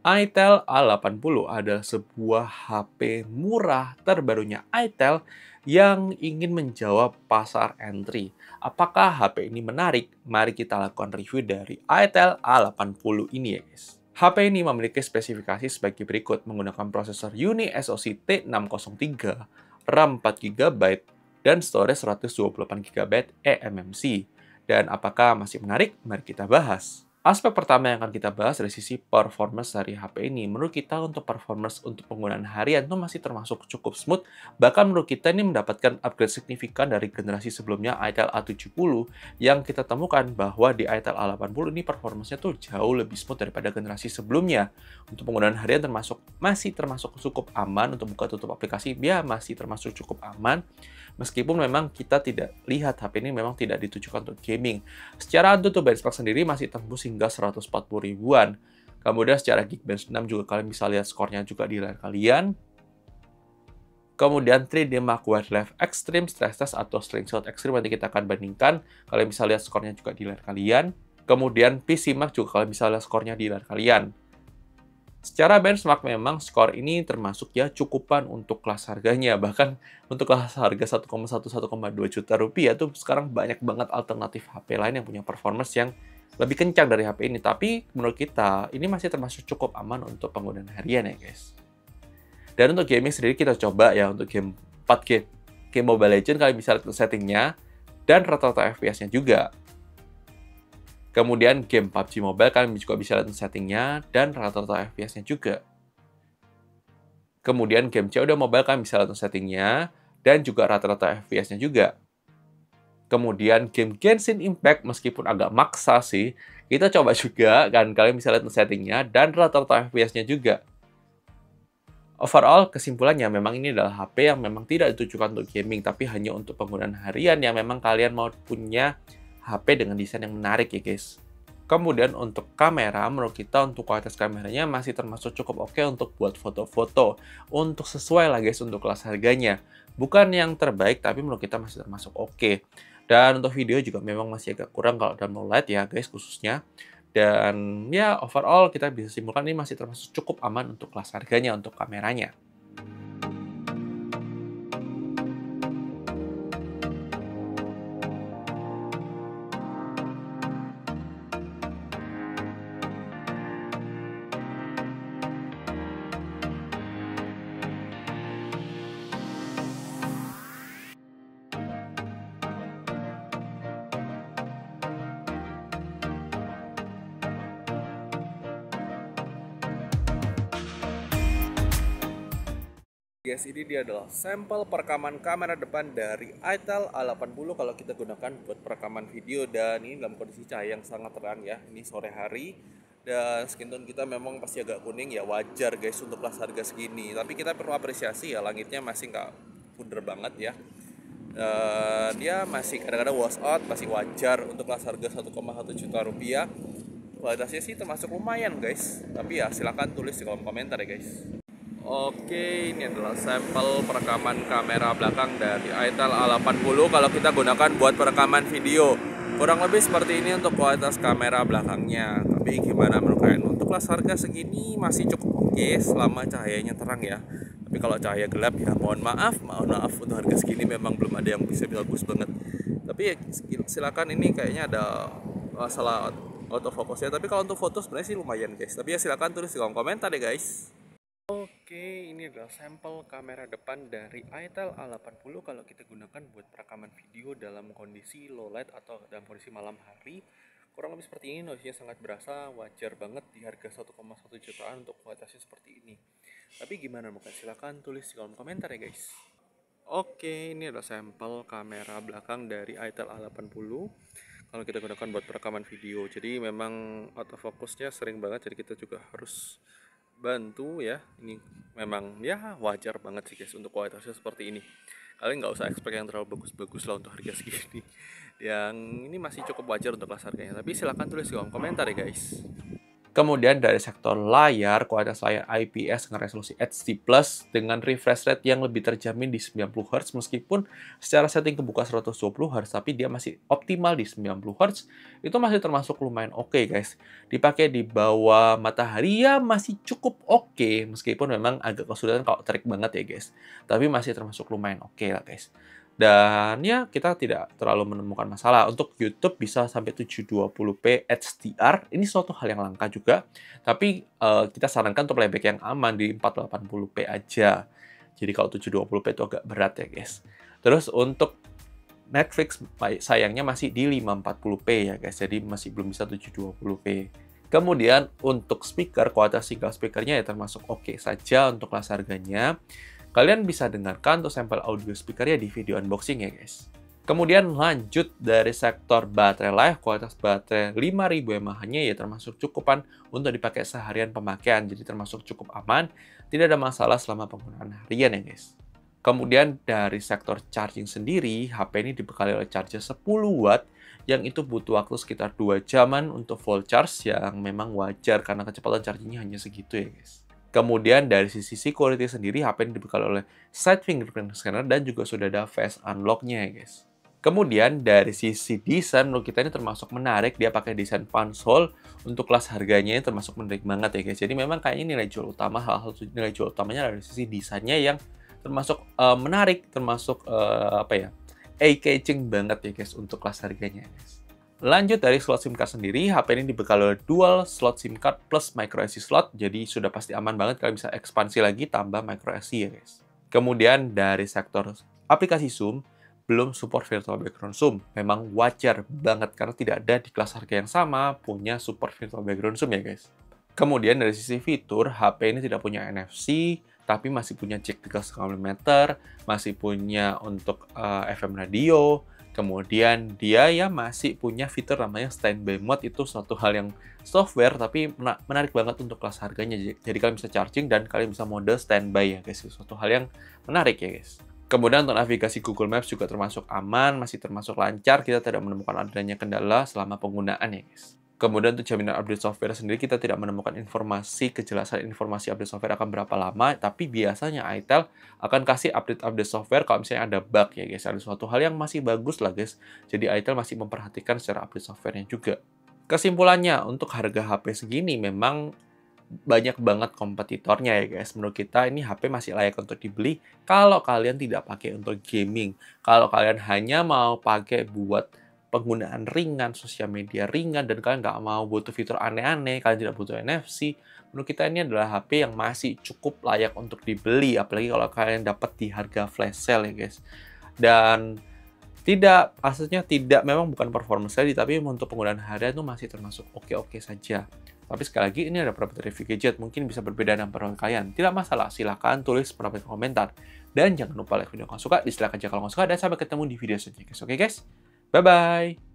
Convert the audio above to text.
itel A80 adalah sebuah HP murah terbarunya itel yang ingin menjawab pasar entry. Apakah HP ini menarik? Mari kita lakukan review dari itel A80 ini ya guys. HP ini memiliki spesifikasi sebagai berikut, menggunakan prosesor Uni SoC T603, RAM 4 GB, dan storage 128 GB eMMC. Dan apakah masih menarik? Mari kita bahas. Aspek pertama yang akan kita bahas dari sisi performance dari HP ini. Menurut kita untuk performance untuk penggunaan harian itu masih termasuk cukup smooth. Bahkan menurut kita ini mendapatkan upgrade signifikan dari generasi sebelumnya itel A70 yang kita temukan bahwa di itel A80 ini performance-nya tuh jauh lebih smooth daripada generasi sebelumnya. Untuk penggunaan harian masih termasuk cukup aman, untuk buka tutup aplikasi ya masih termasuk cukup aman. Meskipun memang kita tidak lihat HP ini memang tidak ditujukan untuk gaming. Secara AnTuTu benchmark sendiri masih tembus hingga 140 ribuan. Kemudian secara Geekbench 6 juga kalian bisa lihat skornya juga di layar kalian. Kemudian 3D Mark Wildlife Extreme Stress Test atau Slingshot Extreme nanti kita akan bandingkan. Kalian bisa lihat skornya juga di layar kalian. Kemudian PC Mark juga kalian bisa lihat skornya di layar kalian. Secara benchmark memang skor ini termasuk ya cukupan untuk kelas harganya. Bahkan untuk kelas harga 1,1-1,2 juta rupiah tuh sekarang banyak banget alternatif HP lain yang punya performance yang lebih kencang dari HP ini. Tapi menurut kita ini masih termasuk cukup aman untuk penggunaan harian ya guys. Dan untuk gaming sendiri kita coba ya untuk game 4G. Game Mobile Legends kalian bisa lihat settingnya dan rata-rata FPS-nya juga. Kemudian game PUBG Mobile kalian juga bisa lihat settingnya dan rata-rata FPS-nya juga. Kemudian game COD Mobile kalian bisa lihat settingnya dan juga rata-rata FPS-nya juga. Kemudian game Genshin Impact meskipun agak maksa sih, kita coba juga kan kalian bisa lihat settingnya dan rata-rata FPS-nya juga. Overall, kesimpulannya memang ini adalah HP yang memang tidak ditujukan untuk gaming, tapi hanya untuk penggunaan harian yang memang kalian mau punya HP dengan desain yang menarik ya guys. Kemudian untuk kamera, menurut kita untuk kualitas kameranya masih termasuk cukup oke untuk buat foto-foto. Untuk sesuai lah guys untuk kelas harganya. Bukan yang terbaik, tapi menurut kita masih termasuk oke. Dan untuk video juga memang masih agak kurang kalau dalam low light ya guys khususnya. Dan ya overall kita bisa simpulkan ini masih termasuk cukup aman untuk kelas harganya untuk kameranya. Guys, ini dia adalah sampel perekaman kamera depan dari itel A80 kalau kita gunakan buat perekaman video, dan ini dalam kondisi cahaya yang sangat terang ya. Ini sore hari dan skin tone kita memang pasti agak kuning ya, wajar guys untuk kelas harga segini. Tapi kita perlu apresiasi ya, langitnya masih nggak puder banget ya. Dia masih kadang-kadang wash out, masih wajar untuk kelas harga 1,1 juta rupiah. Kualitasnya sih termasuk lumayan guys. Tapi ya silakan tulis di kolom komentar ya guys. Oke, ini adalah sampel perekaman kamera belakang dari itel A80 kalau kita gunakan buat perekaman video. Kurang lebih seperti ini untuk kualitas kamera belakangnya. Tapi gimana menurut kalian? Untuk kelas harga segini masih cukup oke selama cahayanya terang ya. Tapi kalau cahaya gelap ya mohon maaf untuk harga segini memang belum ada yang bisa bagus banget. Tapi ya silakan, ini kayaknya ada masalah autofocusnya. Tapi kalau untuk foto sebenarnya sih lumayan guys. Tapi ya silakan tulis di kolom komentar deh guys. Oke, ini adalah sampel kamera depan dari itel A80 kalau kita gunakan buat perekaman video dalam kondisi low light atau dalam kondisi malam hari. Kurang lebih seperti ini, noise-nya sangat berasa, wajar banget di harga 1,1 jutaan untuk kualitasnya seperti ini. Tapi gimana mungkin? Silahkan tulis di kolom komentar ya guys. Oke, ini adalah sampel kamera belakang dari itel A80 kalau kita gunakan buat perekaman video. Jadi memang autofocusnya sering banget, jadi kita juga harus bantu ya. Ini memang ya wajar banget sih guys untuk kualitasnya seperti ini. Kalian nggak usah expect yang terlalu bagus-bagus lah untuk harga segini. Yang ini masih cukup wajar untuk kelas harganya. Tapi silahkan tulis di kolom komentar ya guys. Kemudian dari sektor layar, kualitas layar IPS dengan resolusi HD+ dengan refresh rate yang lebih terjamin di 90 Hz meskipun secara setting kebuka 120 Hz tapi dia masih optimal di 90 Hz, itu masih termasuk lumayan oke, guys. Dipakai di bawah matahari ya masih cukup oke meskipun memang agak kesulitan kalau terik banget ya, guys. Tapi masih termasuk lumayan oke lah, guys. Dan ya kita tidak terlalu menemukan masalah. Untuk YouTube bisa sampai 720p HDR, ini suatu hal yang langka juga. Tapi kita sarankan untuk playback yang aman di 480p aja. Jadi kalau 720p itu agak berat ya guys. Terus untuk Netflix sayangnya masih di 540p ya guys. Jadi masih belum bisa 720p. Kemudian untuk speaker, kualitas single speakernya ya termasuk oke saja untuk kelas harganya. Kalian bisa dengarkan untuk sampel audio speakernya di video unboxing ya guys. Kemudian lanjut dari sektor baterai life, kualitas baterai 5000 mAh-nya ya termasuk cukupan untuk dipakai seharian pemakaian. Jadi termasuk cukup aman, tidak ada masalah selama penggunaan harian ya guys. Kemudian dari sektor charging sendiri, HP ini dibekali oleh charger 10 watt yang itu butuh waktu sekitar 2 jaman untuk full charge yang memang wajar karena kecepatan chargingnya hanya segitu ya guys. Kemudian dari sisi security sendiri, HP ini dibekali oleh side fingerprint scanner dan juga sudah ada face unlock-nya ya guys. Kemudian dari sisi desain, menurut kita ini termasuk menarik. Dia pakai desain punch hole untuk kelas harganya ini termasuk menarik banget ya guys. Jadi memang kayaknya nilai jual utama, salah satu nilai jual utamanya dari sisi desainnya yang termasuk menarik, termasuk eye-catching banget ya guys untuk kelas harganya guys. Lanjut dari slot SIM card sendiri, HP ini dibekali oleh dual slot SIM card plus microSD slot, jadi sudah pasti aman banget. Kalian bisa ekspansi lagi tambah microSD ya guys. Kemudian dari sektor aplikasi zoom, belum support virtual background zoom. Memang wajar banget karena tidak ada di kelas harga yang sama punya support virtual background zoom ya guys. Kemudian dari sisi fitur, HP ini tidak punya NFC, tapi masih punya jack 3,5 mm, masih punya untuk FM radio. Kemudian dia ya masih punya fitur namanya standby mode, itu suatu hal yang software tapi menarik banget untuk kelas harganya. Jadi kalian bisa charging dan kalian bisa mode standby ya guys, suatu hal yang menarik ya guys. Kemudian untuk navigasi Google Maps juga termasuk aman, masih termasuk lancar, kita tidak menemukan adanya kendala selama penggunaan ya guys. Kemudian untuk jaminan update software sendiri, kita tidak menemukan kejelasan informasi update software akan berapa lama, tapi biasanya itel akan kasih update software kalau misalnya ada bug ya guys. Ada suatu hal yang masih bagus lah guys. Jadi itel masih memperhatikan secara update softwarenya juga. Kesimpulannya, untuk harga HP segini memang banyak banget kompetitornya ya guys. Menurut kita ini HP masih layak untuk dibeli kalau kalian tidak pakai untuk gaming. Kalau kalian hanya mau pakai buat penggunaan ringan, sosial media ringan, dan kalian nggak mau butuh fitur aneh-aneh, kalian tidak butuh NFC, menurut kita ini adalah HP yang masih cukup layak untuk dibeli, apalagi kalau kalian dapat di harga flash sale ya guys. Dan memang bukan performance tadi, tapi untuk penggunaan harian itu masih termasuk oke-oke saja. Tapi sekali lagi, ini ada beberapa review gadget, mungkin bisa berbeda dengan pendapat kalian. Tidak masalah, silahkan tulis pendapat di komentar. Dan jangan lupa like video kalau suka, dislike aja kalau nggak suka, dan sampai ketemu di video selanjutnya guys. Oke guys? Bye-bye!